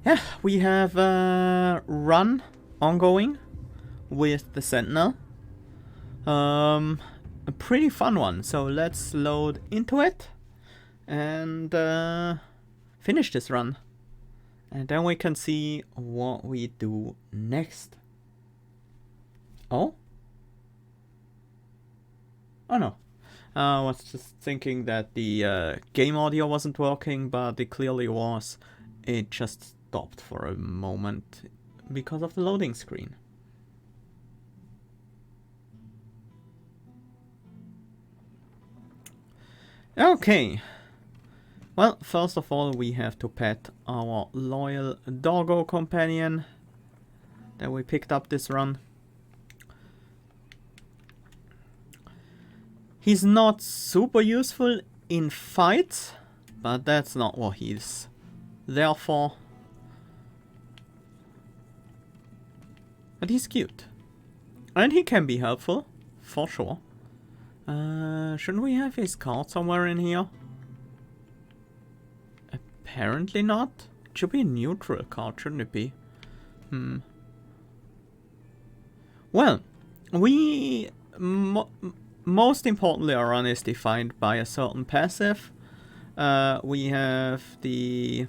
Yeah, we have a run ongoing with the Sentinel. A pretty fun one, so let's load into it and finish this run. And then we can see what we do next. Oh? Oh no. I was just thinking that the game audio wasn't working, but it clearly was. It just stopped for a moment because of the loading screen. Okay. Well, first of all, we have to pet our loyal doggo companion that we picked up this run. He's not super useful in fights, but that's not what he's there for. But he's cute. And he can be helpful, for sure. Shouldn't we have his card somewhere in here? Apparently not. It should be a neutral card, shouldn't it be? Well, we... most importantly, our run is defined by a certain passive. We have the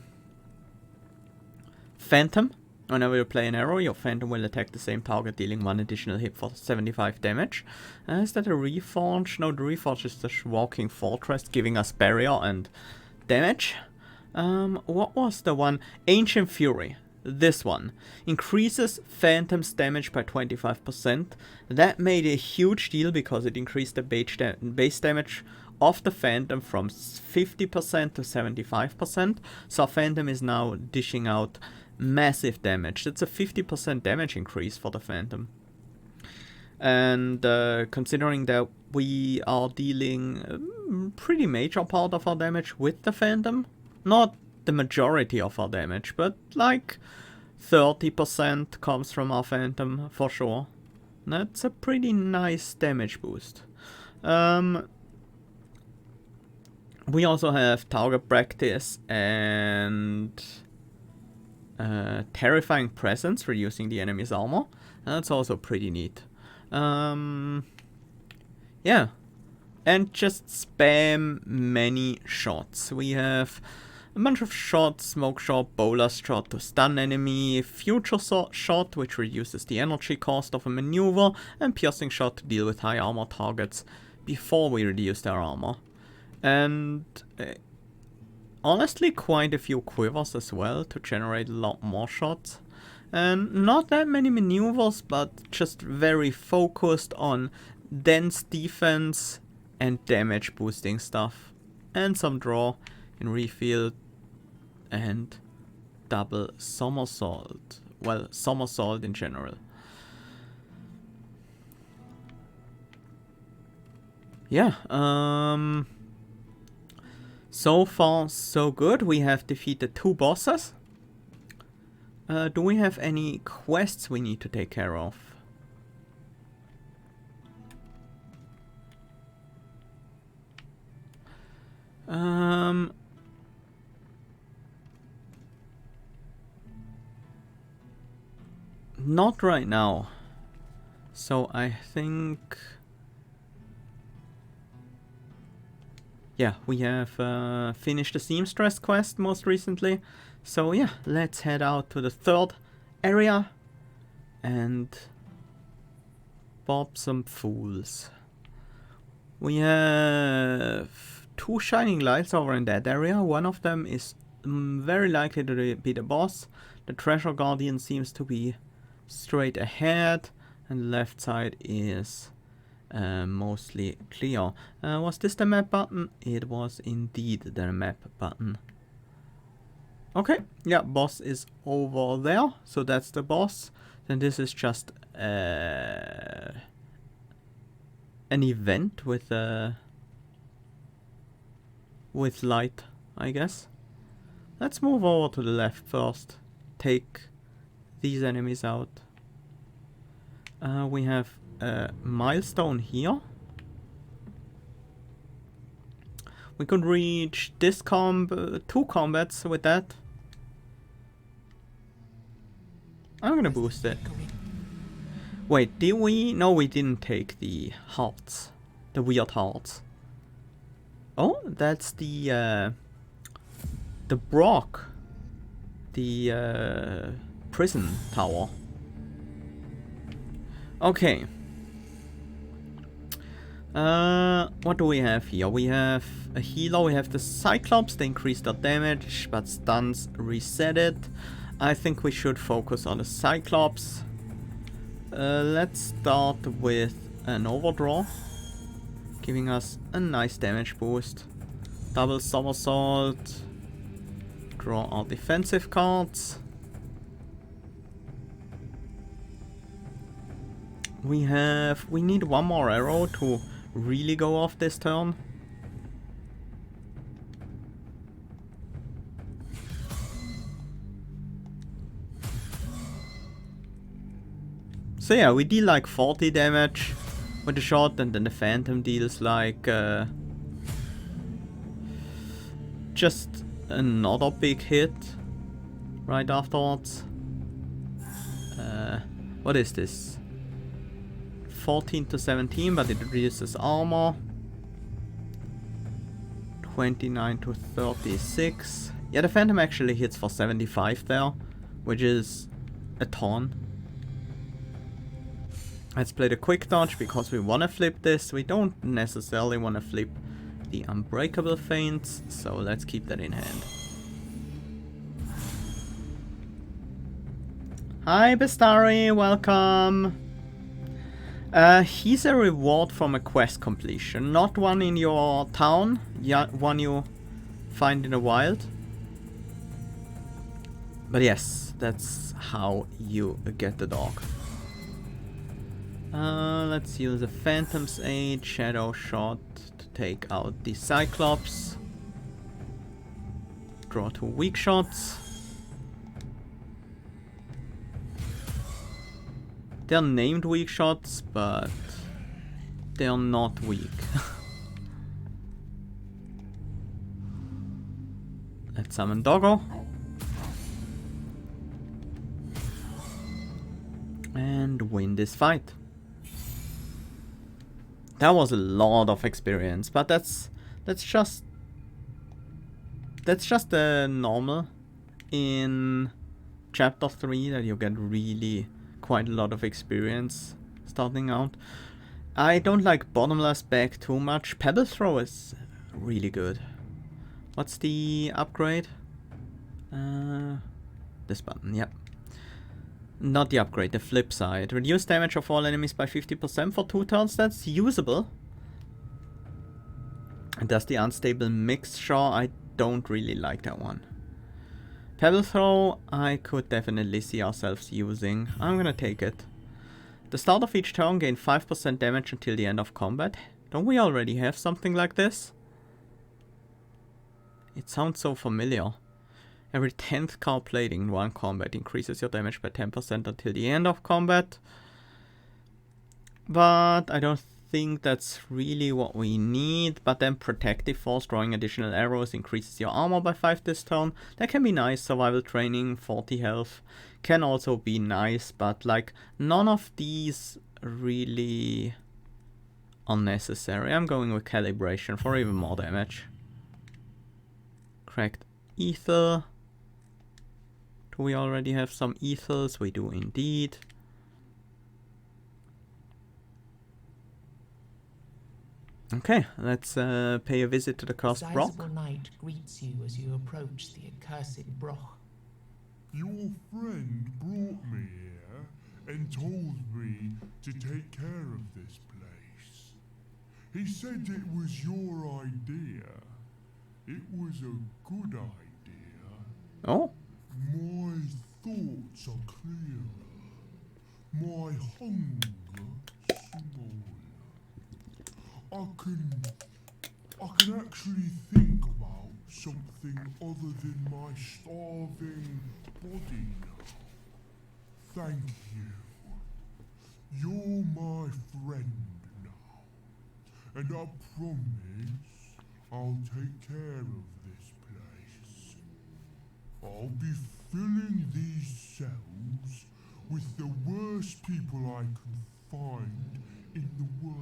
Phantom. Whenever you play an arrow, your Phantom will attack the same target, dealing 1 additional hit for 75 damage. Is that a Reforge? No, the Reforge is the Walking Fortress, giving us barrier and damage. What was the one? Ancient Fury. This one. Increases Phantom's damage by 25%. That made a huge deal because it increased the base damage of the Phantom from 50% to 75%. So Phantom is now dishing out massive damage. That's a 50% damage increase for the Phantom. And considering that we are dealing a pretty major part of our damage with the Phantom, not the majority of our damage, but like 30% comes from our Phantom for sure. That's a pretty nice damage boost. We also have Target Practice and Terrifying Presence, reducing the enemy's armor. That's also pretty neat. Yeah. And just spam many shots. We have a bunch of shots: Smoke Shot, Bolas Shot to stun enemy, Future Shot, which reduces the energy cost of a maneuver, and Piercing Shot to deal with high armor targets before we reduce their armor. And honestly, quite a few quivers as well to generate a lot more shots. And not that many maneuvers, but just very focused on dense defense and damage boosting stuff. And some draw in refield and double somersault. Well, somersault in general. Yeah, so far so good. We have defeated 2 bosses. Do we have any quests we need to take care of? Not right now. So I think... yeah, we have finished the Seamstress quest most recently. So yeah, let's head out to the 3rd area and bob some fools. We have 2 shining lights over in that area. One of them is very likely to be the boss. The Treasure Guardian seems to be straight ahead, and the left side is mostly clear. Was this the map button? It was indeed the map button. Okay, yeah, boss is over there, so that's the boss. Then this is just an event with light, I guess. Let's move over to the left first. Take these enemies out. We have a milestone here. We could reach this 2 combats with that. I'm gonna boost it. Wait, did we? No, we didn't take the hearts. The weird hearts. Oh, that's the Brock. The prison tower. Okay. What do we have here? We have a healer, we have the Cyclops, they increase their damage, but stuns reset it. I think we should focus on the Cyclops. Let's start with an overdraw, giving us a nice damage boost. Double somersault. Draw our defensive cards. We need one more arrow to really go off this turn. So yeah, we deal like 40 damage with the shot, and then the Phantom deals like just another big hit right afterwards. What is this? 14 to 17, but it reduces armor. 29 to 36. Yeah, the Phantom actually hits for 75 there, which is a ton. Let's play the quick dodge because we want to flip this. We don't necessarily want to flip the unbreakable feints, so let's keep that in hand. Hi Bestari, welcome! He's a reward from a quest completion, not one in your town, yeah, one you find in the wild. But yes, that's how you get the dog. Let's use a Phantom's Aid, Shadow Shot to take out the Cyclops. Draw 2 weak shots. They're named weak shots, but they're not weak. Let's summon Doggo. And win this fight. That was a lot of experience, but that's just the normal in chapter 3, that you get really quite a lot of experience starting out. I don't like Bottomless Bag too much. Pebble Throw is really good. What's the upgrade? This button, yep. Not the upgrade, the flip side. Reduce damage of all enemies by 50% for 2 turns. That's usable. And there's the unstable mixture. I don't really like that one. Pebble Throw, I could definitely see ourselves using. I'm gonna take it. The start of each turn, gain 5% damage until the end of combat. Don't we already have something like this? It sounds so familiar. Every 10th card played in one combat increases your damage by 10% until the end of combat. But I don't think that's really what we need. But then Protective Force, drawing additional arrows, increases your armor by 5 this turn. That can be nice. Survival Training, 40 health. Can also be nice, but like none of these really unnecessary. I'm going with Calibration for even more damage. Cracked Ether. Do we already have some ethers? We do indeed. Okay, let's pay a visit to the cursed Brock. A sizable knight greets you as you approach the accursed Brock. Your friend brought me here and told me to take care of this place. He said it was your idea. It was a good idea. Oh? My thoughts are clearer. My hunger smaller. I can actually think about something other than my starving body now. Thank you. You're my friend now. And I promise I'll take care of this place. I'll be filling these cells with the worst people I can find in the world.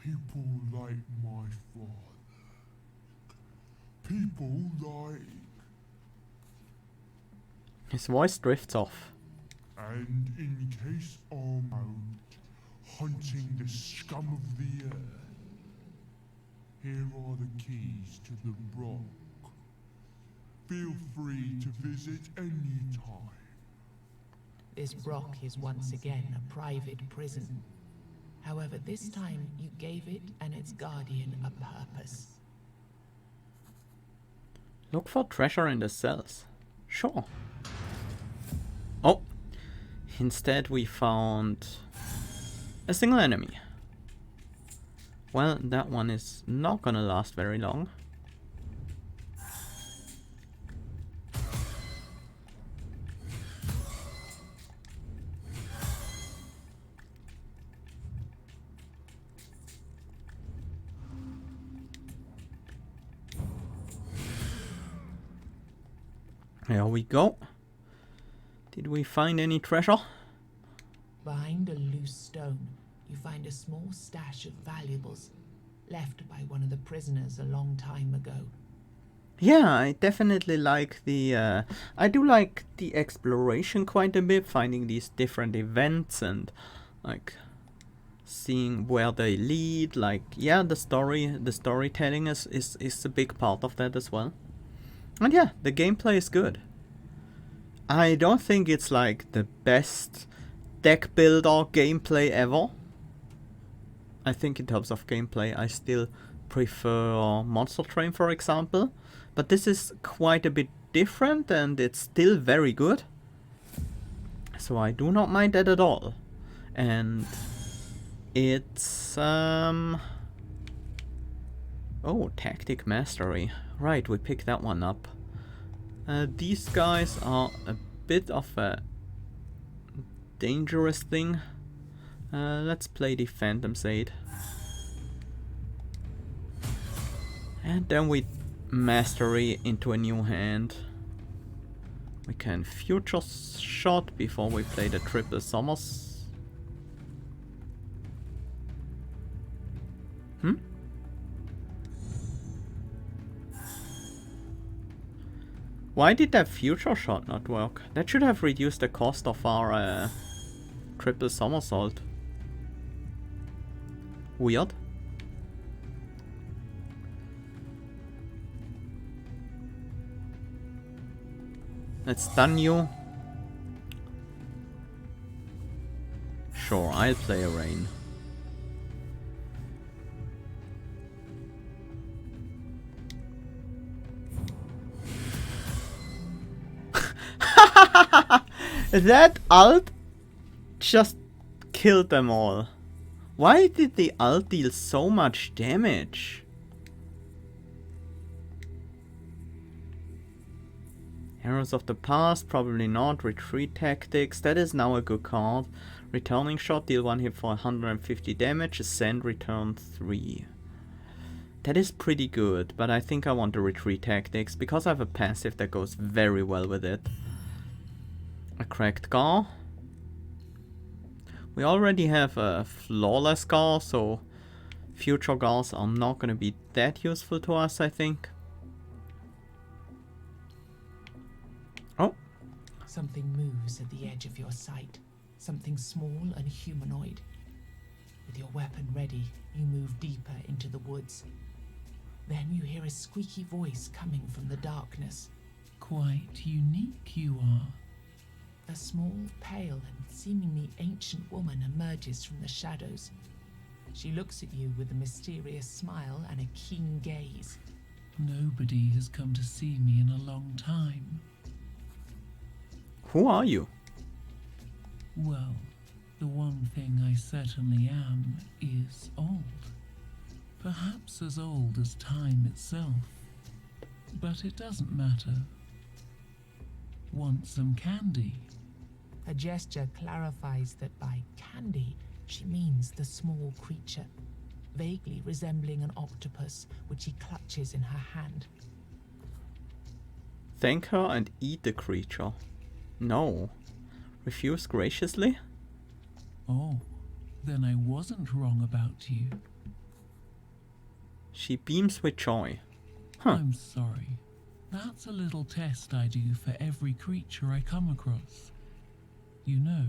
People like my father. People like... His voice drifts off. And in case I'm out hunting the scum of the earth, here are the keys to the rock. Feel free to visit any time. This rock is once again a private prison. However, this time you gave it and its guardian a purpose. Look for treasure in the cells. Sure. Oh. Instead we found a single enemy. Well, that one is not gonna last very long. Here we go. Did we find any treasure? Behind a loose stone, you find a small stash of valuables left by one of the prisoners a long time ago. Yeah, I definitely like the... I do like the exploration quite a bit, finding these different events and like seeing where they lead. Like, yeah, the storytelling is a big part of that as well. And yeah, the gameplay is good. I don't think it's like the best deck builder gameplay ever. I think in terms of gameplay I still prefer Monster Train, for example. But this is quite a bit different and it's still very good. So I do not mind that at all. And it's... Oh, Tactic Mastery. Right, we picked that one up. These guys are a bit of a dangerous thing. Let's play the Phantom's Aid. And then we Mastery into a new hand. We can Future Shot before we play the Triple Summers. Why did that Future Shot not work? That should have reduced the cost of our Triple Somersault. Weird. Let's stun you. Sure, I'll play a Rain. That ult just killed them all. Why did the ult deal so much damage? Heroes of the Past, probably not. Retreat Tactics, that is now a good card. Returning Shot, deal 1 hit for 150 damage. Ascend, return 3. That is pretty good, but I think I want the Retreat Tactics because I have a passive that goes very well with it. A Cracked Gar. We already have a Flawless Gar, so future Gars are not going to be that useful to us, I think. Oh. Something moves at the edge of your sight. Something small and humanoid. With your weapon ready, you move deeper into the woods. Then you hear a squeaky voice coming from the darkness. Quite unique you are. A small, pale, and seemingly ancient woman emerges from the shadows. She looks at you with a mysterious smile and a keen gaze. Nobody has come to see me in a long time. Who are you? Well, the one thing I certainly am is old. Perhaps as old as time itself. But it doesn't matter. Want some candy? Her gesture clarifies that by candy, she means the small creature, vaguely resembling an octopus, which she clutches in her hand. Thank her and eat the creature. No. Refuse graciously? Oh, then I wasn't wrong about you. She beams with joy. Huh. I'm sorry. That's a little test I do for every creature I come across. You know,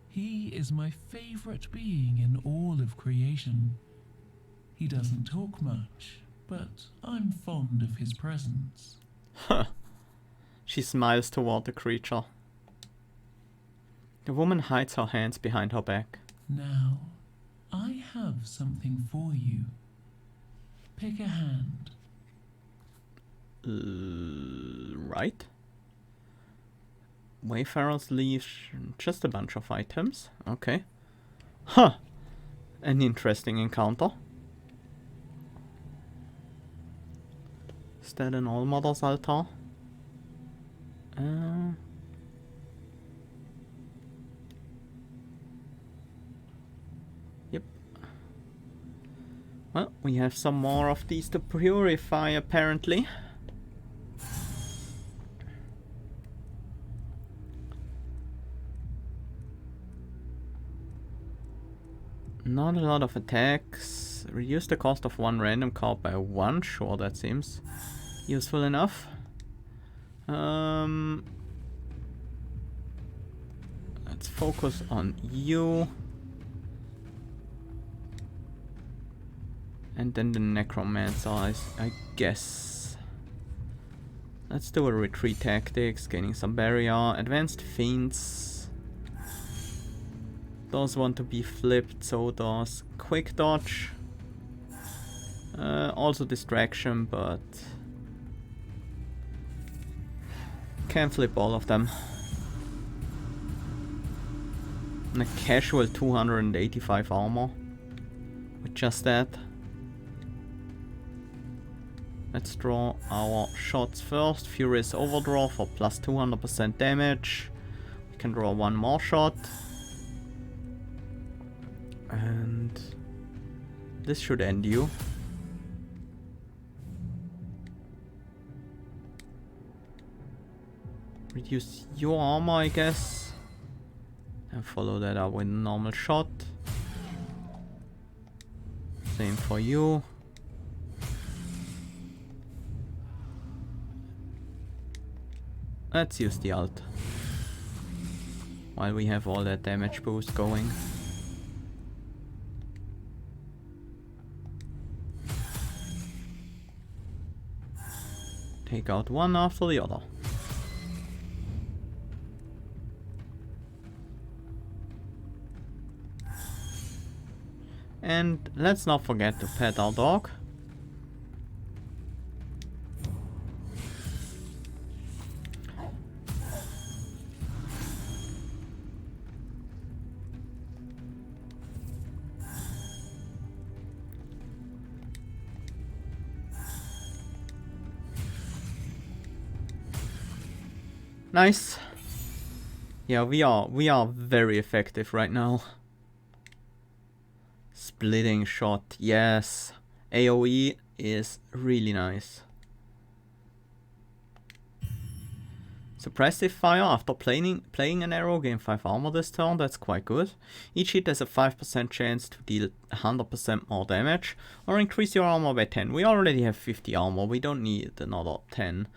he is my favorite being in all of creation. He doesn't talk much, but I'm fond of his presence. Huh. She smiles toward the creature. The woman hides her hands behind her back. Now, I have something for you. Pick a hand. Right. Wayfarer's leaves, just a bunch of items. Okay. Huh. An interesting encounter. Is that an All-Mother's altar? Yep. Well, we have some more of these to purify, apparently. Not a lot of attacks. Reduce the cost of one random card by 1. Sure, that seems useful enough. Let's focus on you. And then the Necromancer, I guess. Let's do a retreat tactics, gaining some barrier. Advanced Fiends. Those want to be flipped, so does Quick Dodge. Also Distraction, but can flip all of them. And a casual 285 armor. With just that. Let's draw our shots first. Furious Overdraw for plus 200% damage. We can draw one more shot. And this should end you. Reduce your armor, I guess. And follow that up with a normal shot. Same for you. Let's use the ult. While we have all that damage boost going. Take out one after the other. And let's not forget to pet our dog. Nice. Yeah, we are very effective right now. Splitting shot, yes. AoE is really nice. Suppressive fire after playing an arrow, gain 5 armor this turn, that's quite good. Each hit has a 5% chance to deal 100% more damage, or increase your armor by 10. We already have 50 armor, we don't need another 10.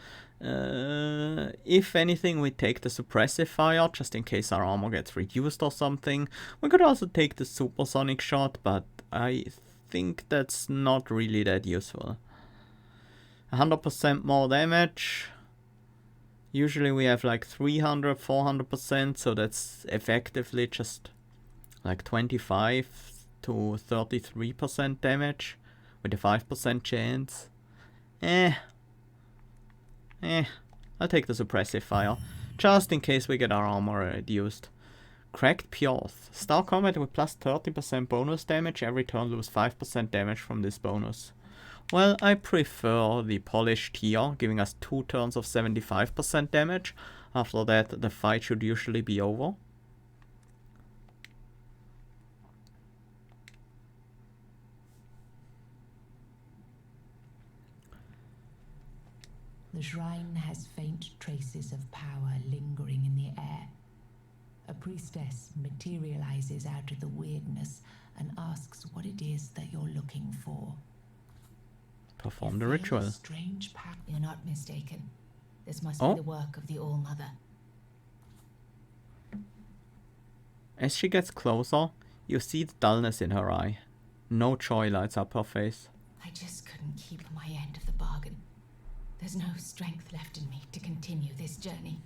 If anything, we take the suppressive fire, just in case our armor gets reduced or something. We could also take the supersonic shot, but I think that's not really that useful. 100% more damage. Usually we have like 300, 400%, so that's effectively just like 25 to 33% damage with a 5% chance. I'll take the suppressive fire, just in case we get our armor reduced. Cracked Pioth. Start combat with plus 30% bonus damage, every turn lose 5% damage from this bonus. Well, I prefer the polished here, giving us 2 turns of 75% damage. After that, the fight should usually be over. The shrine has faint traces of power lingering in the air. A priestess materializes out of the weirdness and asks what it is that you're looking for. Perform the You feel a ritual. strange power. You're not mistaken. This must Oh. be the work of the All-Mother. As she gets closer, you see the dullness in her eye. No joy lights up her face. I just couldn't keep my end of the bargain. There's no strength left in me to continue this journey.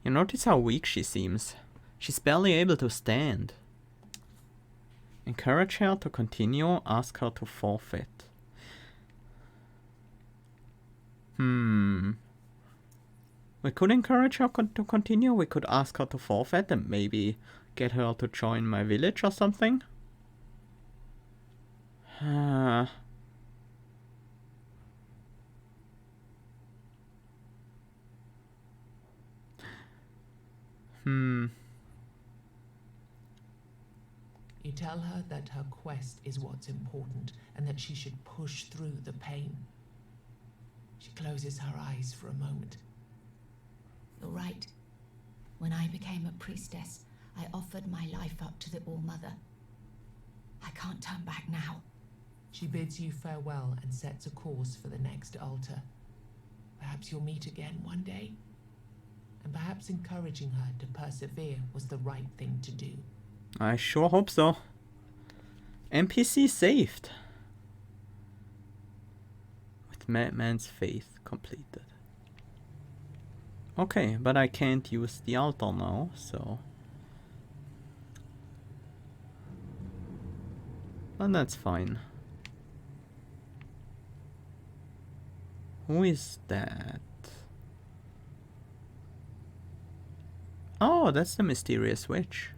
You notice how weak she seems. She's barely able to stand. Encourage her to continue, ask her to forfeit. We could encourage her to continue, we could ask her to forfeit and maybe get her to join my village or something. You tell her that her quest is what's important and that she should push through the pain. She closes her eyes for a moment. You're right. When I became a priestess, I offered my life up to the All-Mother. I can't turn back now. She bids you farewell and sets a course for the next altar. Perhaps you'll meet again one day. And perhaps encouraging her to persevere was the right thing to do. I sure hope so. NPC saved. With Madman's faith completed. Okay, but I can't use the altar now, so... And that's fine. Who is that? Oh, that's the mysterious witch.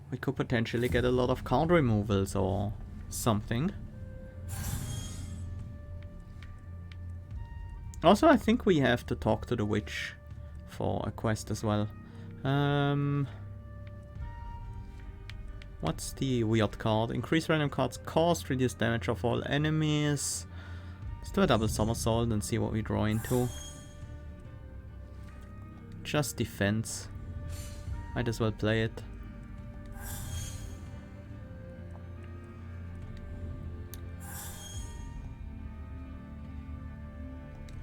We could potentially get a lot of card removals or something. Also, I think we have to talk to the witch for a quest as well. What's the weird card? Increase random cards cost, reduce damage of all enemies. Let's do a double somersault and see what we draw into. Just defense. Might as well play it.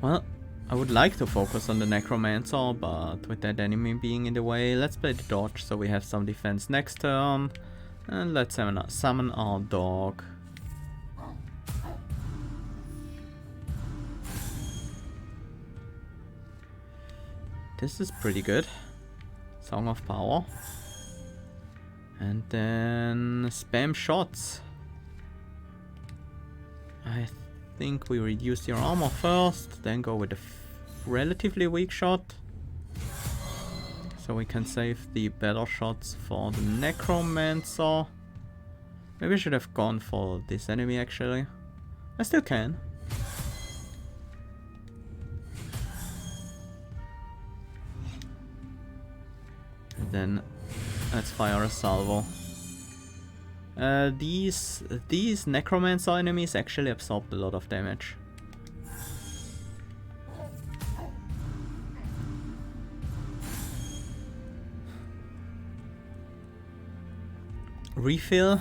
Well, I would like to focus on the Necromancer, but with that enemy being in the way, let's play the dodge so we have some defense next turn. And let's summon our dog. This is pretty good. Song of Power. And then spam shots. I think we reduce your armor first, then go with a relatively weak shot. So we can save the better shots for the Necromancer. Maybe I should have gone for this enemy actually. I still can. And then let's fire a salvo. These Necromancer enemies actually absorbed a lot of damage. Refill,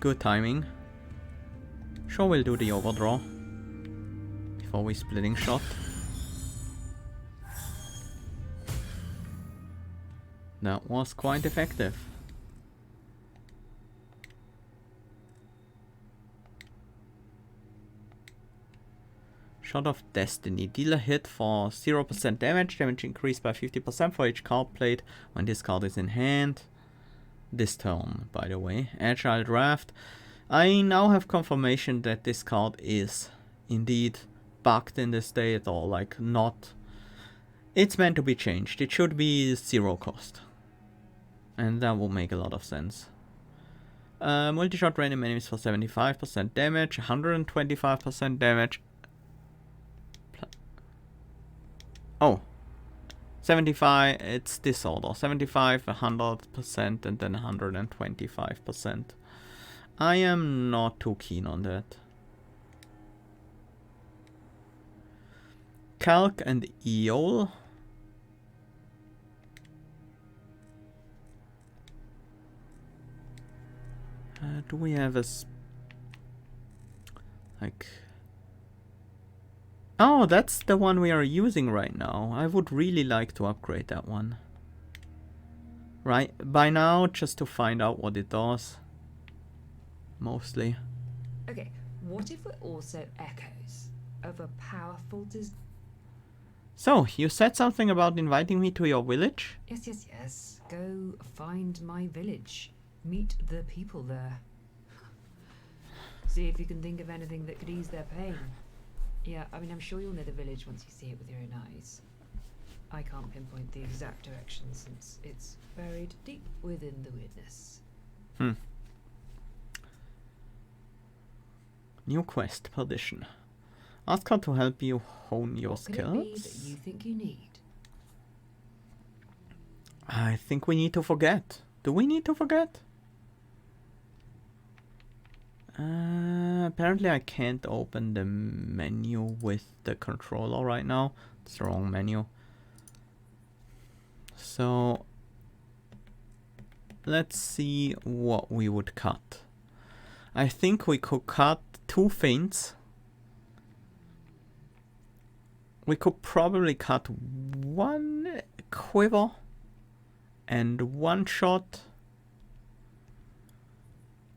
good timing. Sure, we'll do the overdraw before we splitting shot. That was quite effective. Shot of Destiny. Deal a hit for 0% damage. Damage increased by 50% for each card played when this card is in hand. This turn, by the way. Agile Draft. I now have confirmation that this card is indeed bugged in this state or like not. It's meant to be changed. It should be 0 cost. And that will make a lot of sense. Multi-shot random enemies for 75% damage, 125% damage. Oh, 75, it's this order. 75, 100%, and then 125%. I am not too keen on that. Calc and Eol. Do we have a like... Oh, that's the one we are using right now. I would really like to upgrade that one. Right, by now, just to find out what it does. Mostly. Okay, what if we're also echoes of a powerful So, you said something about inviting me to your village? Yes. Go find my village. Meet the people there. See if you can think of anything that could ease their pain. Yeah, I mean, I'm sure you'll know the village once you see it with your own eyes. I can't pinpoint the exact direction since it's buried deep within the Wyrdness. New quest, Perdition. Ask her to help you hone your What could it be that skills. you think you need? I think we need to forget. Do we need to forget? Apparently I can't open the menu with the controller right now. It's the wrong menu. So let's see what we would cut. I think we could cut 2 feints. We could probably cut 1 quiver and 1 shot.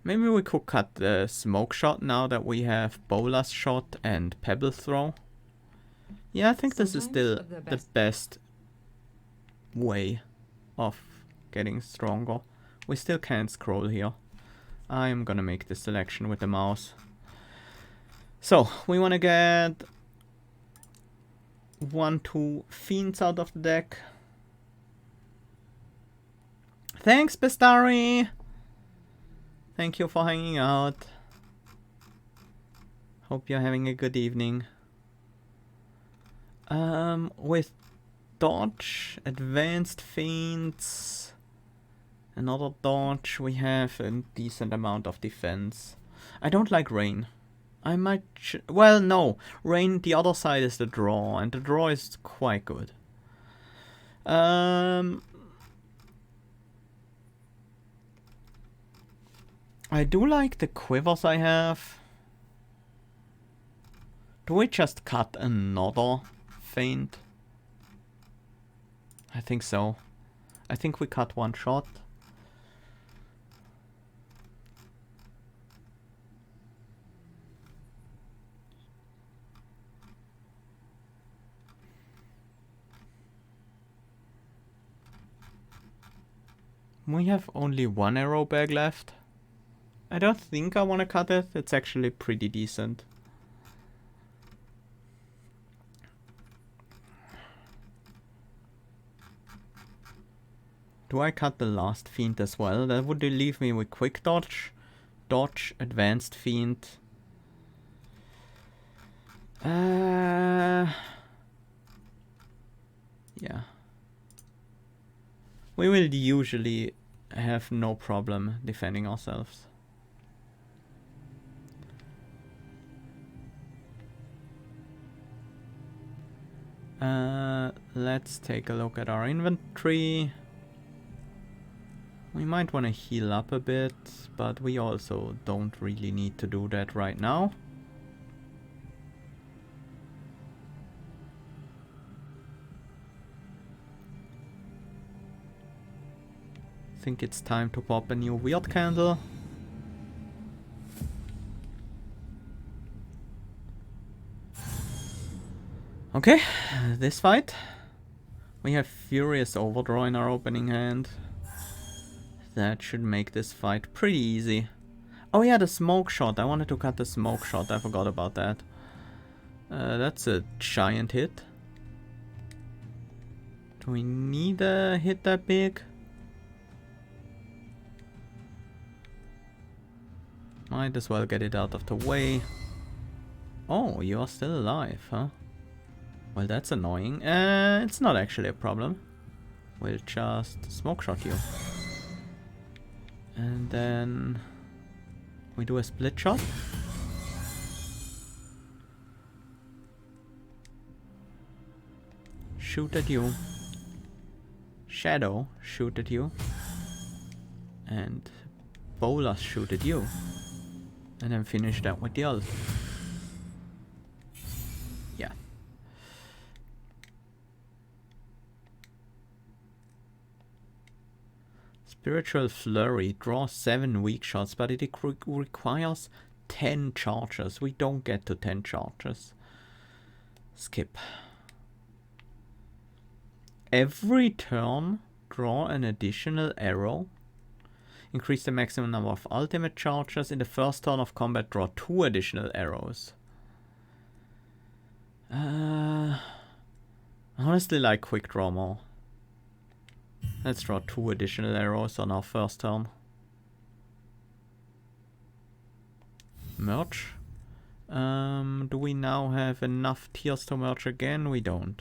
Maybe we could cut the smoke shot now that we have bolas shot and pebble throw. Yeah, I think this is still the best way of getting stronger. We still can't scroll here. I am gonna make this selection with the mouse. So, we wanna get 1-2 fiends out of the deck. Thanks, Bestari! Thank you for hanging out. Hope you're having a good evening. With dodge, advanced feints, another dodge, we have a decent amount of defense. I don't like rain. I might... well, no. Rain, the other side is the draw, and the draw is quite good. I do like the quivers I have. Do we just cut another feint? I think so. I think we cut 1 shot. We have only 1 arrow bag left. I don't think I want to cut it. It's actually pretty decent. Do I cut the last feint as well? That would leave me with quick dodge, dodge, advanced feint. Yeah. We will usually have no problem defending ourselves. Let's take a look at our inventory. We might want to heal up a bit, but we also don't really need to do that right now. I think it's time to pop a new weird candle. Okay, this fight. We have Furious Overdraw in our opening hand. That should make this fight pretty easy. Oh yeah, the smoke shot. I wanted to cut the smoke shot. I forgot about that. That's a giant hit. Do we need a hit that big? Might as well get it out of the way. Oh, you are still alive, huh? Well, that's annoying. It's not actually a problem. We'll just smoke shot you. And then we do a split shot. shoot at you. Shadow, shoot at you. And Bolas, shoot at you. And then finish that with the ult. Yeah. Spiritual Flurry draws 7 weak shots, but it requires 10 charges. We don't get to 10 charges. Skip. Every turn, draw an additional arrow. Increase the maximum number of ultimate charges. In the first turn of combat, draw 2 additional arrows. I honestly like quick draw more. Let's draw 2 additional arrows on our first turn. Merge. Do we now have enough tiers to merge again? We don't.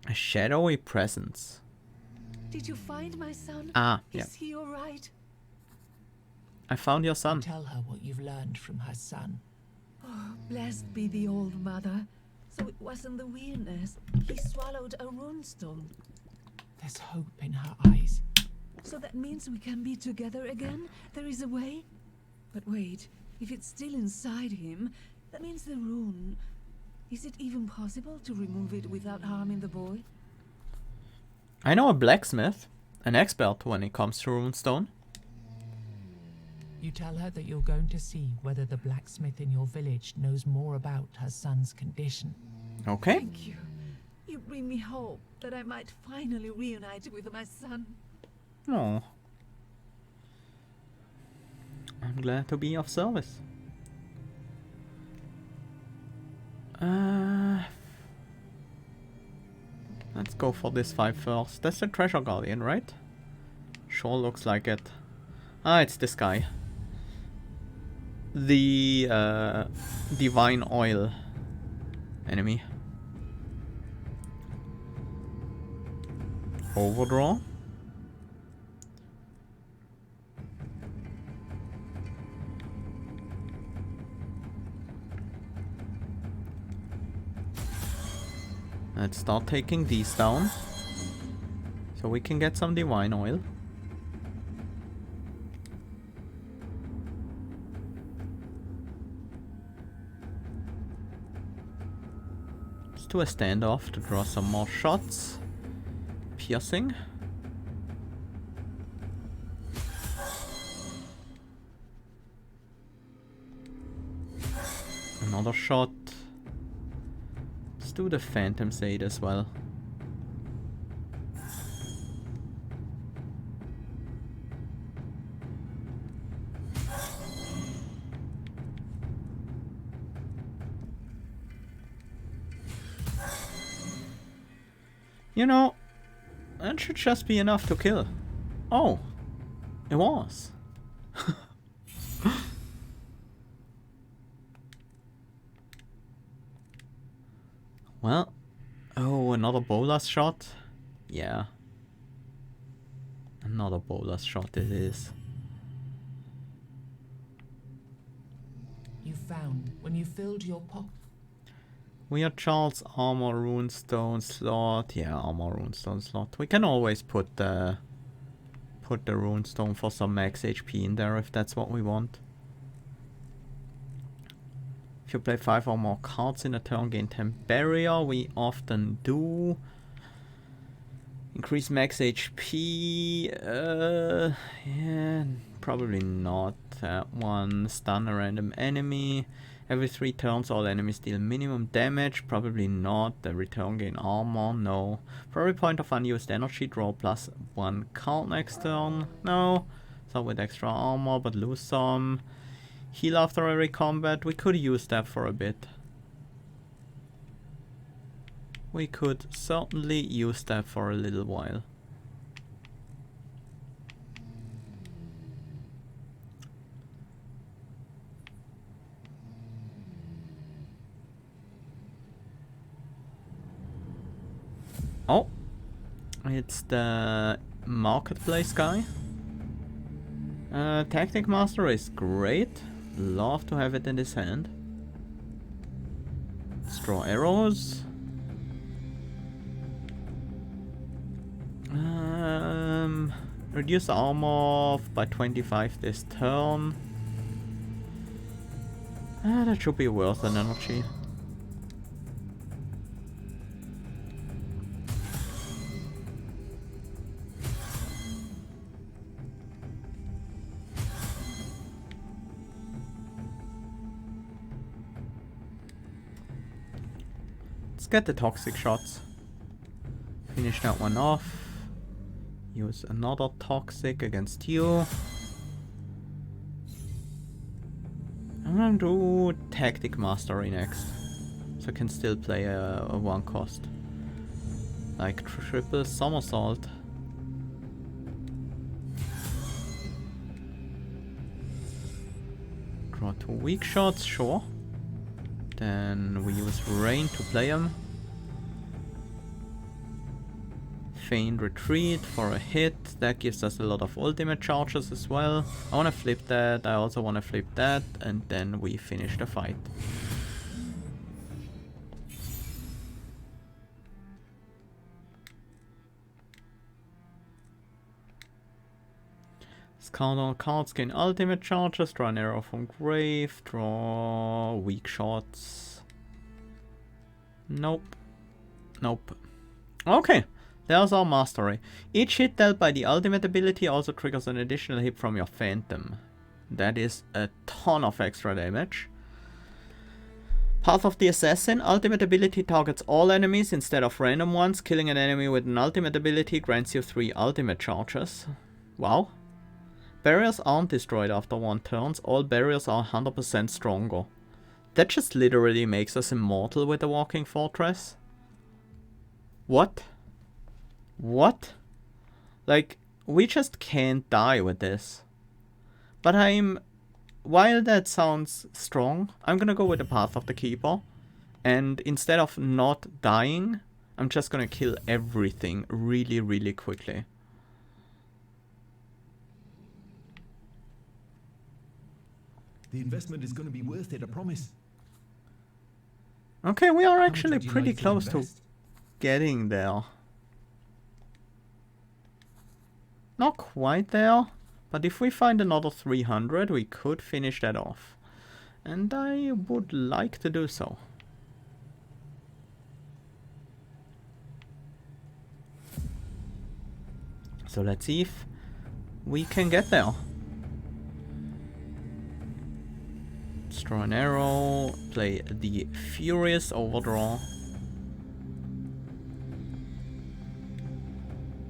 A shadowy presence. Did you find my son? Ah, yeah. Is he all right? I found your son. Tell her what you've learned from her son. Oh, blessed be the old mother. So it wasn't the Wyrdness. He swallowed a runestone. There's hope in her eyes. So that means we can be together again? There is a way? But wait, if it's still inside him, that means the rune... Is it even possible to remove it without harming the boy? I know a blacksmith, an expert when it comes to runestone. You tell her that you're going to see whether the blacksmith in your village knows more about her son's condition. Okay. Thank you. You bring me hope that I might finally reunite with my son. Oh. I'm glad to be of service. Let's go for this 5 first. That's the Treasure Guardian, right? Sure looks like it. Ah, it's this guy. The Divine Oil enemy. Overdraw. Let's start taking these down, so we can get some divine oil. Let's do a standoff to draw some more shots. Piercing. Another shot. Do the Phantom Shade as well. You know, that should just be enough to kill. Oh, it was. Well, oh, another Bolas shot? Yeah. Another Bolas shot it is. You found when you filled your pocket. Weird Charles, armor, runestone slot. Yeah, armor, runestone slot. We can always put the runestone for some max HP in there if that's what we want. If you play 5 or more cards in a turn, gain 10 barrier. We often do. Increase max HP. Yeah, probably not that one. Stun a random enemy. Every 3 turns, all enemies deal minimum damage. Probably not. The return gain armor. No. For every point of unused energy, draw +1 card next turn. No. So with extra armor, but lose some. Heal after every combat. We could use that for a bit. We could certainly use that for a little while. Oh, it's the marketplace guy. Tactic Master is great. Love to have it in his hand. Straw arrows. Reduce armor by 25 this turn. That should be worth an energy. Let's get the toxic shots. Finish that one off. Use another toxic against you. I'm gonna do Tactic Mastery next. So I can still play a one cost. Like triple somersault. Draw 2 weak shots, sure. Then we use Rain to play them. Feigned Retreat for a hit. That gives us a lot of ultimate charges as well. I want to flip that. I also want to flip that. And then we finish the fight. Count on cards, gain ultimate charges, draw an arrow from grave, draw weak shots. Nope. Nope. Okay, there's our mastery. Each hit dealt by the ultimate ability also triggers an additional hit from your phantom. That is a ton of extra damage. Path of the Assassin. Ultimate ability targets all enemies instead of random ones. Killing an enemy with an ultimate ability grants you 3 ultimate charges. Wow. Barriers aren't destroyed after 1 turn. All barriers are 100% stronger. That just literally makes us immortal with the Walking Fortress. What? What? Like, we just can't die with this. But while that sounds strong, I'm gonna go with the Path of the Keeper. And instead of not dying, I'm just gonna kill everything really, really quickly. The investment is going to be worth it, I promise. Okay, we are How much actually would you pretty like to close to invest? getting there. Not quite there, but if we find another 300, we could finish that off. And I would like to do so. So let's see if we can get there. Draw an arrow, play the Furious Overdraw.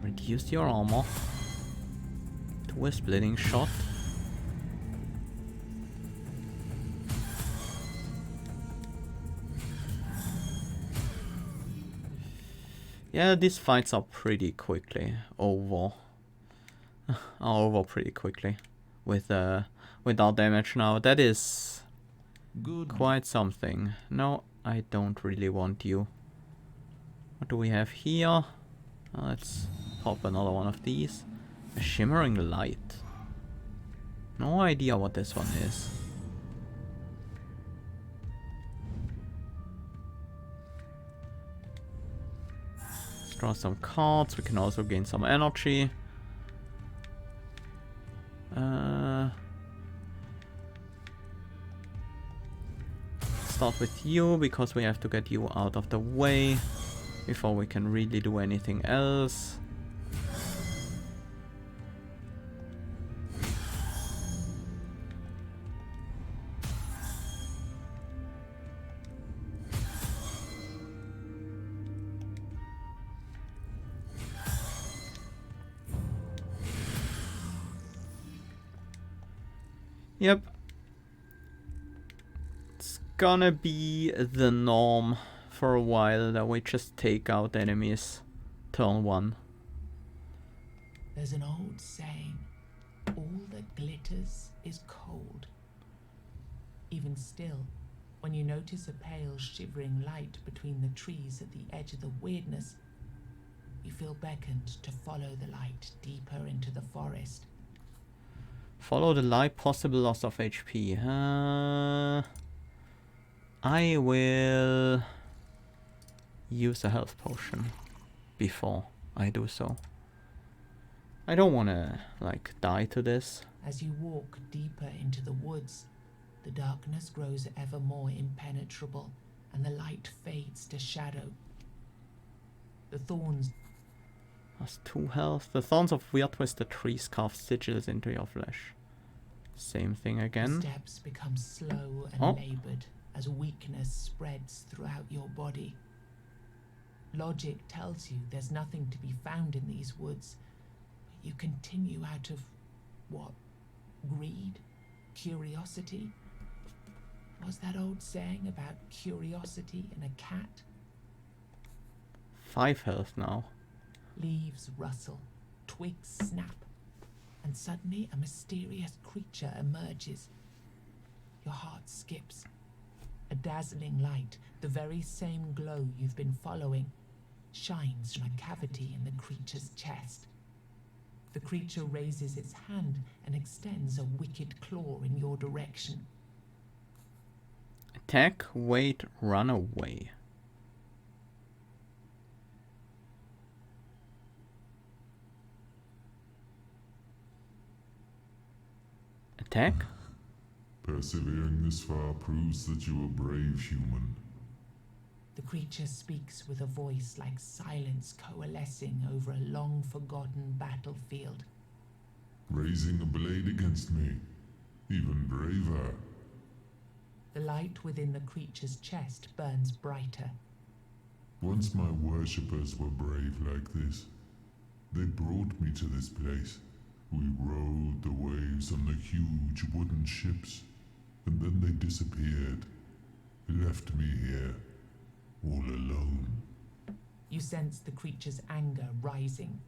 Reduce your armor to a splitting shot. Yeah, these fights are pretty quickly over. Are over pretty quickly with our damage now. That is Good. quite something. No, I don't really want you. What do we have here? Let's pop another one of these. A Shimmering Light. No idea what this one is. Let's draw some cards. We can also gain some energy. Start with you, because we have to get you out of the way before we can really do anything else. Yep. Gonna be the norm for a while that we just take out enemies turn 1. There's an old saying, all that glitters is cold. Even still, when you notice a pale shivering light between the trees at the edge of the Wyrdness, you feel beckoned to follow the light deeper into the forest. Follow the light, possible loss of HP. I will use a health potion before I do so. I don't want to, like, die to this. As you walk deeper into the woods, the darkness grows ever more impenetrable, and the light fades to shadow. The thorns Has 2 health. The thorns of Wyrdness, the trees carve sigils into your flesh. Same thing again. The steps become slow and laboured as weakness spreads throughout your body. Logic tells you there's nothing to be found in these woods, but you continue out of what? Greed? Curiosity? What's that old saying about curiosity in a cat? 5 health now. Leaves rustle, twigs snap, and suddenly a mysterious creature emerges. Your heart skips. A dazzling light, the very same glow you've been following, shines from a cavity in the creature's chest. The creature raises its hand and extends a wicked claw in your direction. Attack, wait, run away. Attack? Persevering this far proves that you are brave, human. The creature speaks with a voice like silence coalescing over a long-forgotten battlefield. Raising a blade against me. Even braver. The light within the creature's chest burns brighter. Once my worshippers were brave like this. They brought me to this place. We rode the waves on the huge wooden ships, and then they disappeared. Left me here, all alone. You sense the creature's anger rising.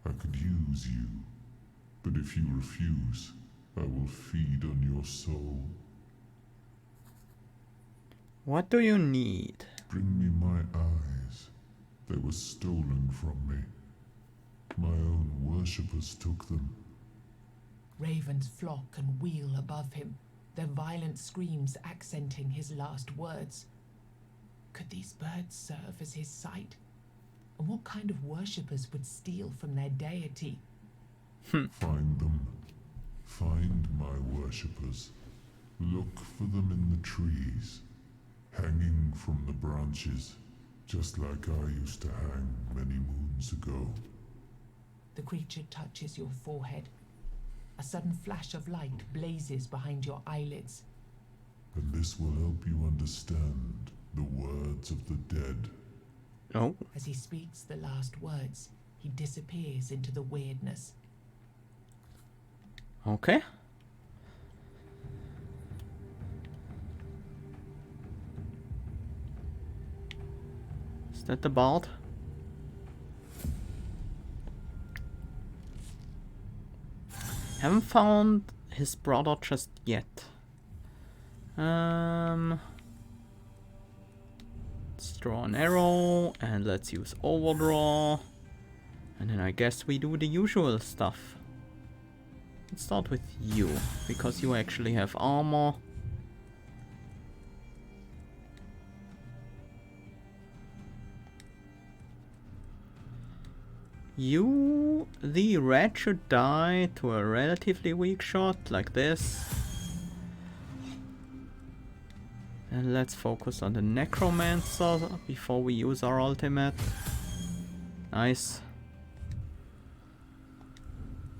I could use you, but if you refuse, I will feed on your soul. What do you need? Bring me my eyes. They were stolen from me. My own worshippers took them. Ravens flock and wheel above him, their violent screams accenting his last words. Could these birds serve as his sight? And what kind of worshippers would steal from their deity? Find them. Find my worshippers. Look for them in the trees, hanging from the branches, just like I used to hang many moons ago. The creature touches your forehead. A sudden flash of light blazes behind your eyelids. And this will help you understand the words of the dead. Oh. As he speaks the last words, he disappears into the weirdness. Okay. Is that the bard? Haven't found his brother just yet. Let's draw an arrow and let's use overdraw. And then I guess we do the usual stuff. Let's start with you, because you actually have armor. The rat should die to a relatively weak shot, like this. And let's focus on the necromancer before we use our ultimate. Nice.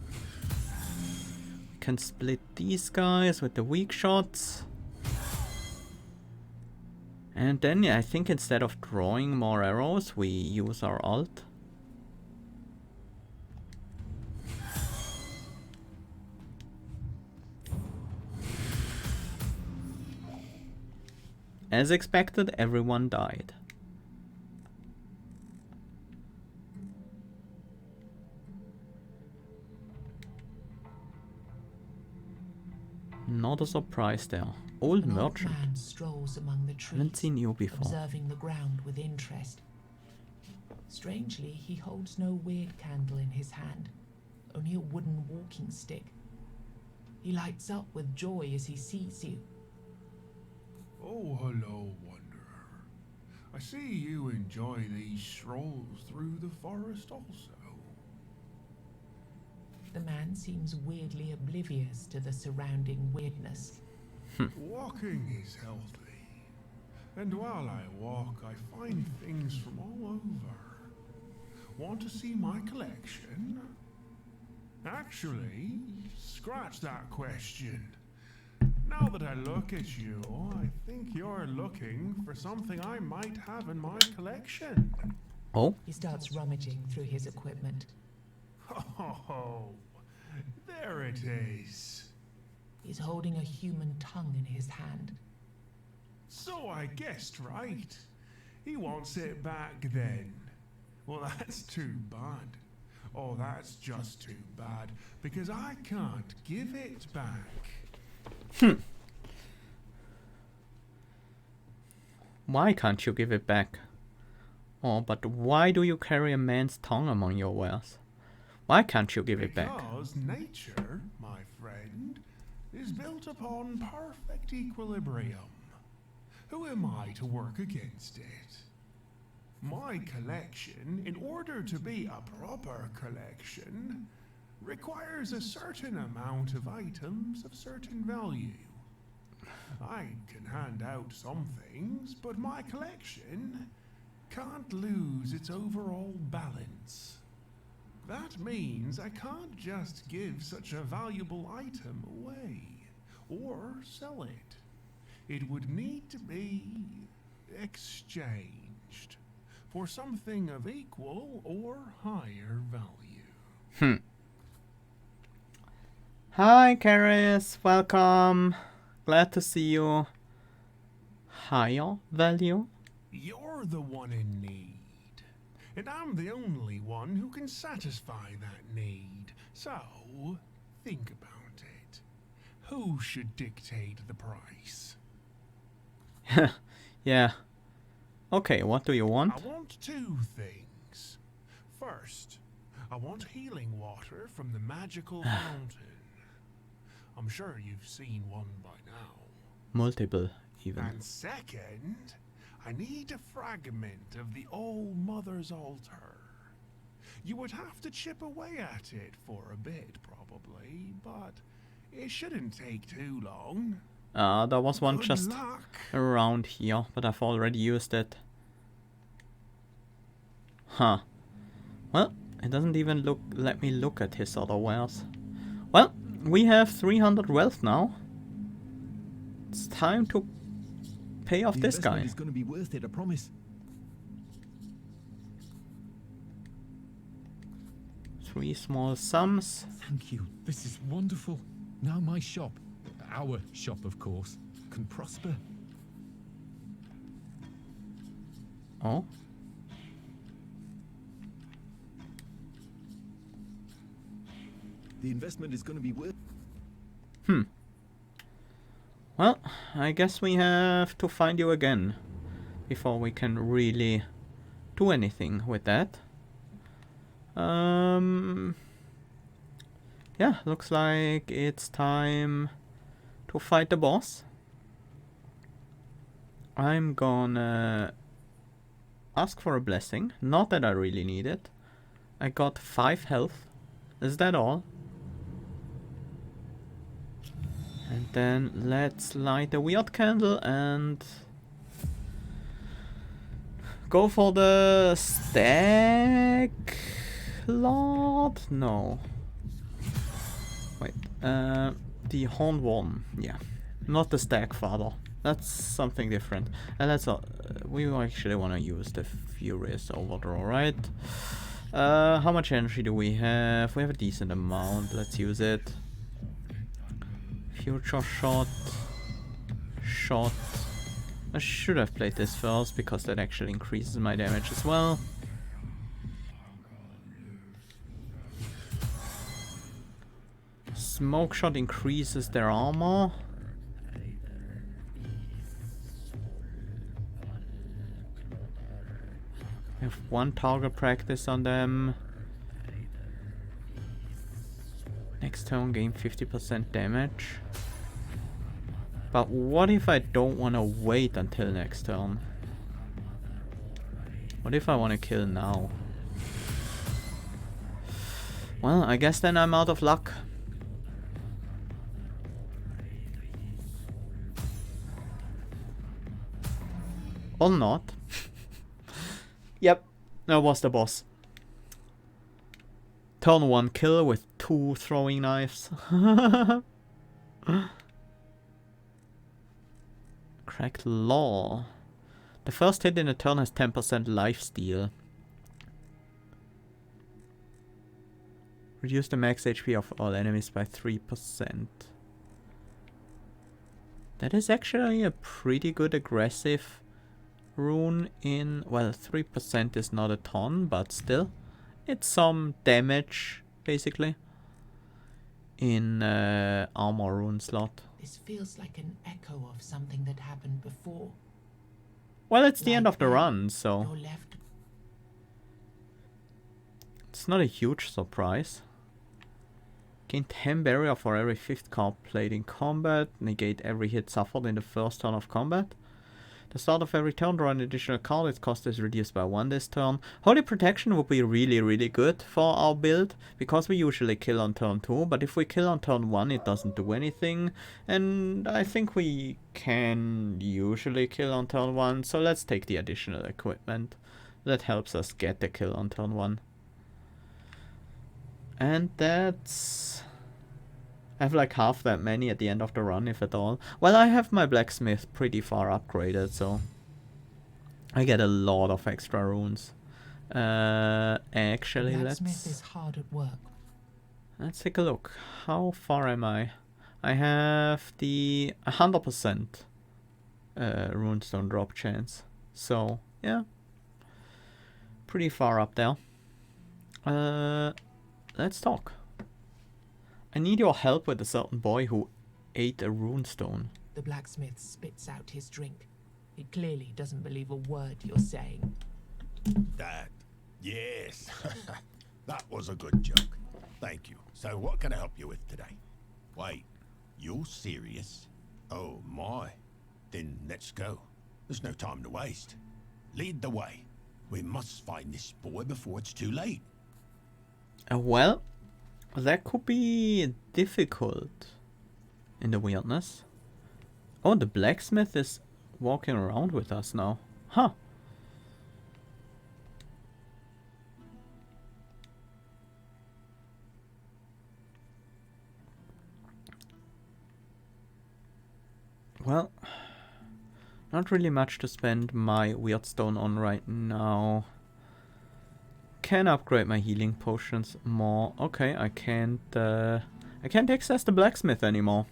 We can split these guys with the weak shots. And then, yeah, I think instead of drawing more arrows, we use our ult. As expected, everyone died. Not a surprise there. Old An old merchant. man strolls among the trees, Haven't seen you before. observing the ground with interest. Strangely, he holds no weird candle in his hand, only a wooden walking stick. He lights up with joy as he sees you. Oh, hello, Wanderer. I see you enjoy these strolls through the forest also. The man seems weirdly oblivious to the surrounding weirdness. Walking is healthy, and while I walk, I find things from all over. Want to see my collection? Actually, scratch that question. Now that I look at you, I think you're looking for something I might have in my collection. Oh, He starts rummaging through his equipment. Oh, there it is. He's holding a human tongue in his hand. So I guessed right. He wants it back then. Well, that's too bad. Oh, that's just too bad, because I can't give it back. Why can't you give it back? Oh, but why do you carry a man's tongue among your wares? Why can't you give it back? Because nature, my friend, is built upon perfect equilibrium. Who am I to work against it? My collection, in order to be a proper collection, requires a certain amount of items of certain value. I can hand out some things, but my collection can't lose its overall balance. That means I can't just give such a valuable item away, or sell it. It would need to be exchanged for something of equal or higher value. Hi, Karis. Welcome. Glad to see you. Higher value? You're the one in need, and I'm the only one who can satisfy that need. So, think about it. Who should dictate the price? Yeah. Okay, what do you want? I want two things. First, I want healing water from the magical fountain. I'm sure you've seen one by now. Multiple, even. And second, I need a fragment of the All Mother's altar. You would have to chip away at it for a bit, probably, but it shouldn't take too long. There was one Good just luck. around here, but I've already used it. Huh. Well, it doesn't even let me look at his other wares. Well, we have 300 wealth now. It's time to pay off this guy. It's going to be worth it, I promise. 3 small sums. Thank you. This is wonderful. Now my shop, our shop of course, can prosper. Oh. The investment is going to be worth. Well, I guess we have to find you again before we can really do anything with that. Yeah, looks like it's time to fight the boss. I'm gonna ask for a blessing. Not that I really need it. I got 5 health. Is that all? And then let's light a weird candle and go for the stag lord? No. Wait. The horned one. Yeah. Not the stag father. That's something different. And that's we actually want to use the furious overdraw, right? How much energy do we have? We have a decent amount. Let's use it. Future shot. Shot. I should have played this first because that actually increases my damage as well. Smoke shot increases their armor. We have 1 target practice on them. Next turn gain 50% damage. But what if I don't want to wait until next turn? What if I want to kill now? Well, I guess then I'm out of luck. Or not. Yep, that was the boss. Turn 1 kill with 2 throwing knives. Cracked law. The first hit in a turn has 10% lifesteal. Reduce the max HP of all enemies by 3%. That is actually a pretty good aggressive rune in... Well, 3% is not a ton, but still. It's some damage, basically. In armor rune slot. This feels like an echo of something that happened before. Well, it's the Like end of the there, run, so... Your left. It's not a huge surprise. Gain 10 barrier for every 5th card played in combat. Negate every hit suffered in the first turn of combat. The start of every turn, draw an additional card. Its cost is reduced by 1 this turn. Holy Protection would be really good for our build, because we usually kill on turn 2, but if we kill on turn 1 it doesn't do anything. And I think we can usually kill on turn 1, so let's take the additional equipment. That helps us get the kill on turn 1. And that's... I have like half that many at the end of the run, if at all. Well, I have my blacksmith pretty far upgraded, so... I get a lot of extra runes. Actually, Blacksmith is hard at work. let's take a look. How far am I? I have the 100% runestone drop chance. So, yeah. Pretty far up there. Let's talk. I need your help with a certain boy who ate a runestone. The blacksmith spits out his drink. He clearly doesn't believe a word you're saying. That, yes. That was a good joke. Thank you. So what can I help you with today? Wait, you're serious? Oh my. Then let's go. There's no time to waste. Lead the way. We must find this boy before it's too late. Well, that could be difficult in the Wyrdness. Oh, the blacksmith is walking around with us now. Huh. Well, not really much to spend my Wyrdstone on right now. Can upgrade my healing potions more. Okay, I can't access the blacksmith anymore.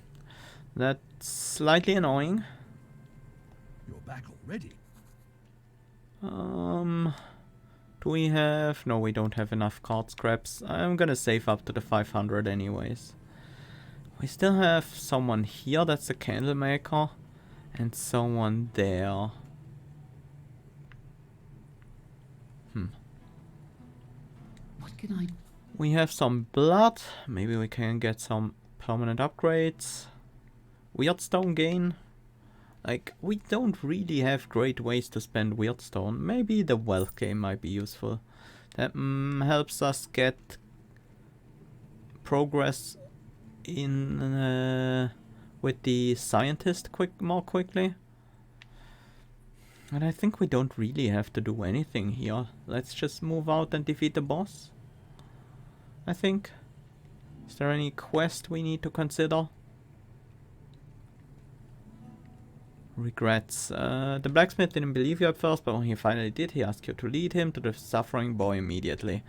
That's slightly annoying. You're back already. Do we have... No, we don't have enough card scraps. I'm gonna save up to the 500 anyways. We still have someone here, that's a candle maker. And someone there. What can I... We have some blood. Maybe we can get some permanent upgrades. Wyrdstone gain. Like, we don't really have great ways to spend Wyrdstone. Maybe the wealth game might be useful. That helps us get progress in with the scientist more quickly. And I think we don't really have to do anything here. Let's just move out and defeat the boss. I think. Is there any quest we need to consider? Regrets. The blacksmith didn't believe you at first, but when he finally did, he asked you to lead him to the suffering boy immediately.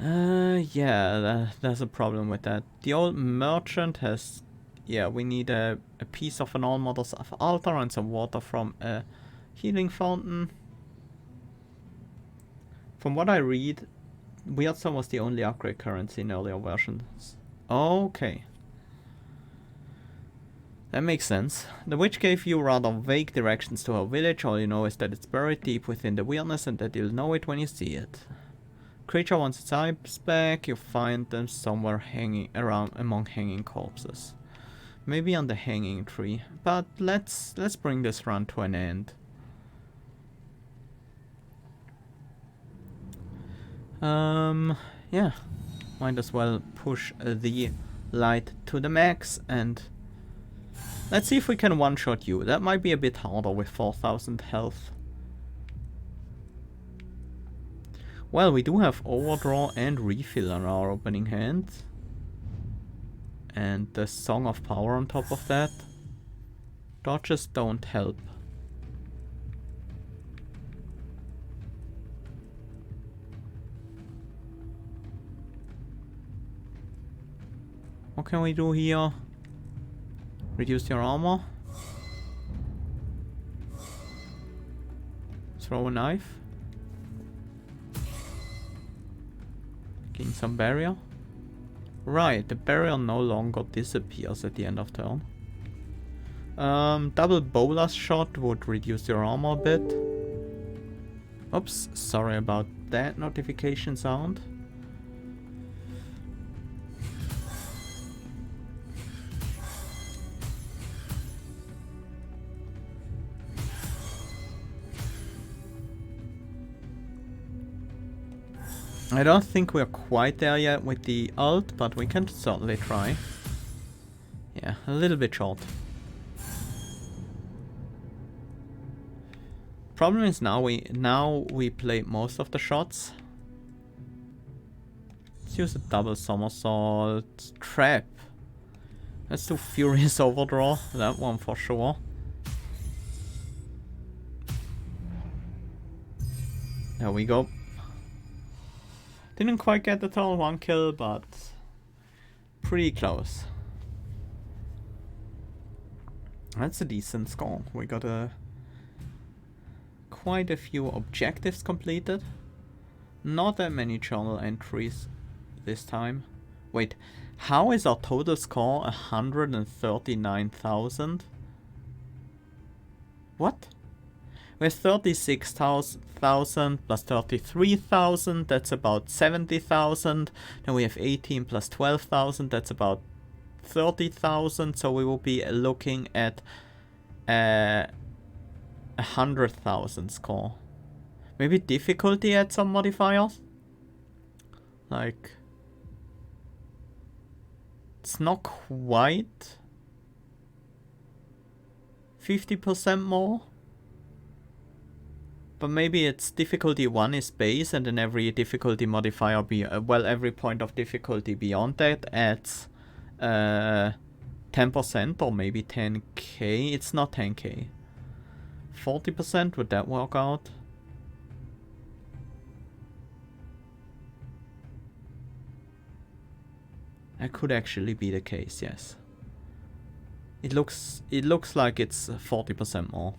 Yeah, there's a problem with that. The old merchant has... Yeah, we need a piece of an all-mother's altar and some water from a healing fountain. From what I read, Wyrdstone was the only upgrade currency in earlier versions. Okay. That makes sense. The witch gave you rather vague directions to her village. All you know is that it's buried deep within the Wyrdness and that you'll know it when you see it. Creature wants its eyes back. You find them somewhere hanging around among hanging corpses. Maybe on the hanging tree. But let's bring this run to an end. Yeah. Might as well push the light to the max and let's see if we can one-shot you. That might be a bit harder with 4000 health. Well, we do have overdraw and refill on our opening hand. And the Song of Power on top of that. Dodges don't help. What can we do here? Reduce your armor. Throw a knife. Gain some barrier. Right, the barrier no longer disappears at the end of turn. Double bolus shot would reduce your armor a bit. Oops, sorry about that notification sound. I don't think we're quite there yet with the ult, but we can certainly try. Yeah, a little bit short. Problem is now we play most of the shots. Let's use a double somersault trap. Let's do Furious Overdraw, that one for sure. There we go. Didn't quite get the turn 1 kill, but pretty close. That's a decent score. We got quite a few objectives completed. Not that many journal entries this time. Wait, how is our total score 139,000? What? We have 36,000 plus 33,000, that's about 70,000. Then we have 18 plus 12,000, that's about 30,000. So we will be looking at 100,000 score. Maybe difficulty add some modifiers? Like, it's not quite 50% more. But maybe it's difficulty 1 is base, and then every difficulty modifier every point of difficulty beyond that adds 10% or maybe 10k. It's not 10k. 40%, would that work out? That could actually be the case, yes. It looks like it's 40% more.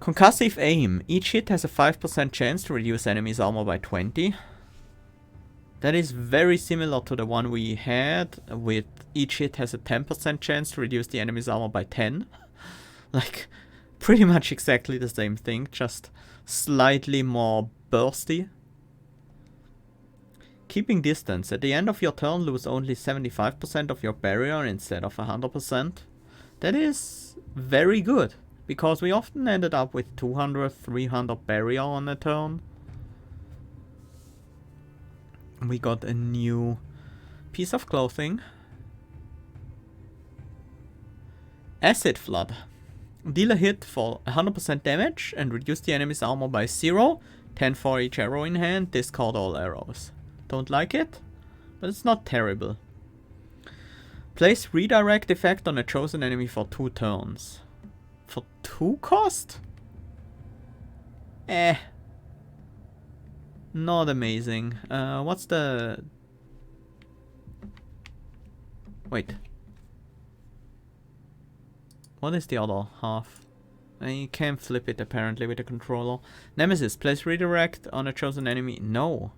Concussive aim. Each hit has a 5% chance to reduce enemies' armor by 20. That is very similar to the one we had with each hit has a 10% chance to reduce the enemy's armor by 10. Like, pretty much exactly the same thing, just slightly more bursty. Keeping distance. At the end of your turn, lose only 75% of your barrier instead of 100%. That is very good, because we often ended up with 200, 300 barrier on a turn. We got a new piece of clothing. Acid Flood. Deal a hit for 100% damage and reduce the enemy's armor by 0. 10 for each arrow in hand. Discard all arrows. Don't like it, but it's not terrible. Place redirect effect on a chosen enemy for 2 turns. For 2 cost? Not amazing. What's the... Wait. What is the other half? You can't flip it apparently with the controller. Nemesis, place redirect on a chosen enemy. No.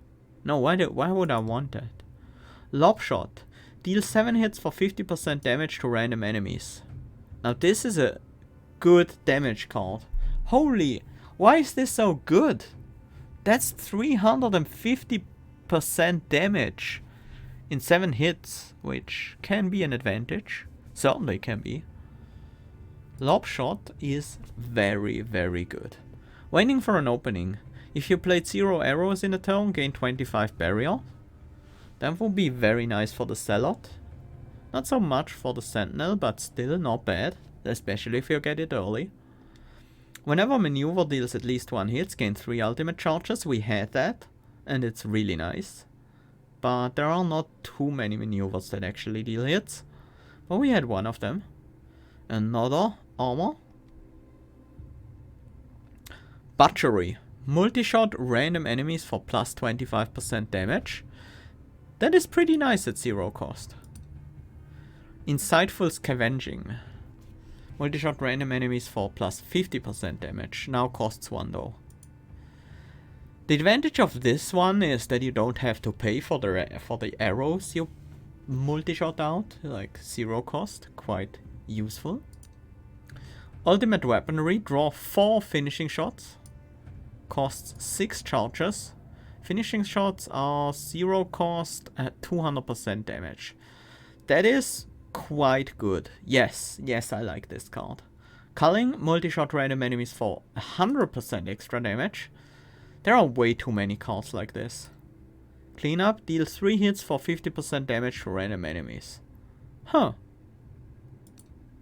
No, why would I want that? Lob Shot. Deal 7 hits for 50% damage to random enemies. Now this is a good damage card. Holy, why is this so good? That's 350% damage in 7 hits, which can be an advantage. Certainly can be. Lob shot is very, very good. Waiting for an opening. If you played 0 arrows in a turn, gain 25 barrier. That would be very nice for the Zealot. Not so much for the Sentinel, but still not bad. Especially if you get it early. Whenever maneuver deals at least 1 hit, gain 3 ultimate charges. We had that, and it's really nice. But there are not too many maneuvers that actually deal hits. But we had one of them. Another armor. Butchery. Multi-shot random enemies for plus 25% damage. That is pretty nice at 0 cost. Insightful Scavenging. Multi-shot random enemies for plus 50% damage. Now costs 1 though. The advantage of this one is that you don't have to pay for the arrows you multi-shot out. Like 0 cost. Quite useful. Ultimate Weaponry. Draw 4 finishing shots. Costs 6 charges. Finishing shots are 0 cost at 200% damage. That is quite good. Yes, I like this card. Culling, multi-shot random enemies for 100% extra damage. There are way too many cards like this. Cleanup, deal 3 hits for 50% damage to random enemies. Huh.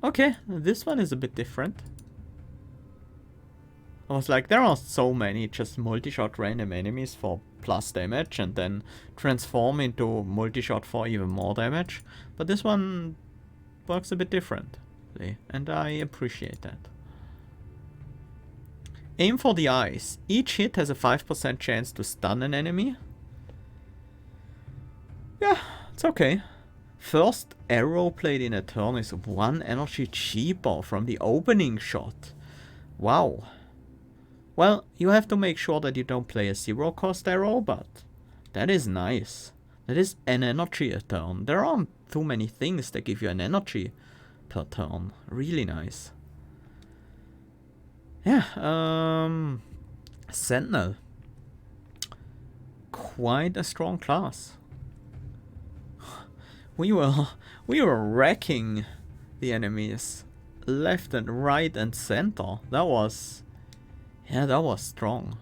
Okay, this one is a bit different. I was like, there are so many just multi-shot random enemies for plus damage and then transform into multi-shot for even more damage. But this one works a bit differently, and I appreciate that. Aim for the eyes. Each hit has a 5% chance to stun an enemy. Yeah, it's okay. First arrow played in a turn is 1 energy cheaper from the opening shot. Wow. Well, you have to make sure that you don't play a 0 cost arrow, but that is nice. That is an energy a turn. There aren't too many things that give you an energy per turn. Really nice. Yeah, Sentinel. Quite a strong class. We were wrecking the enemies left and right and center. That was strong.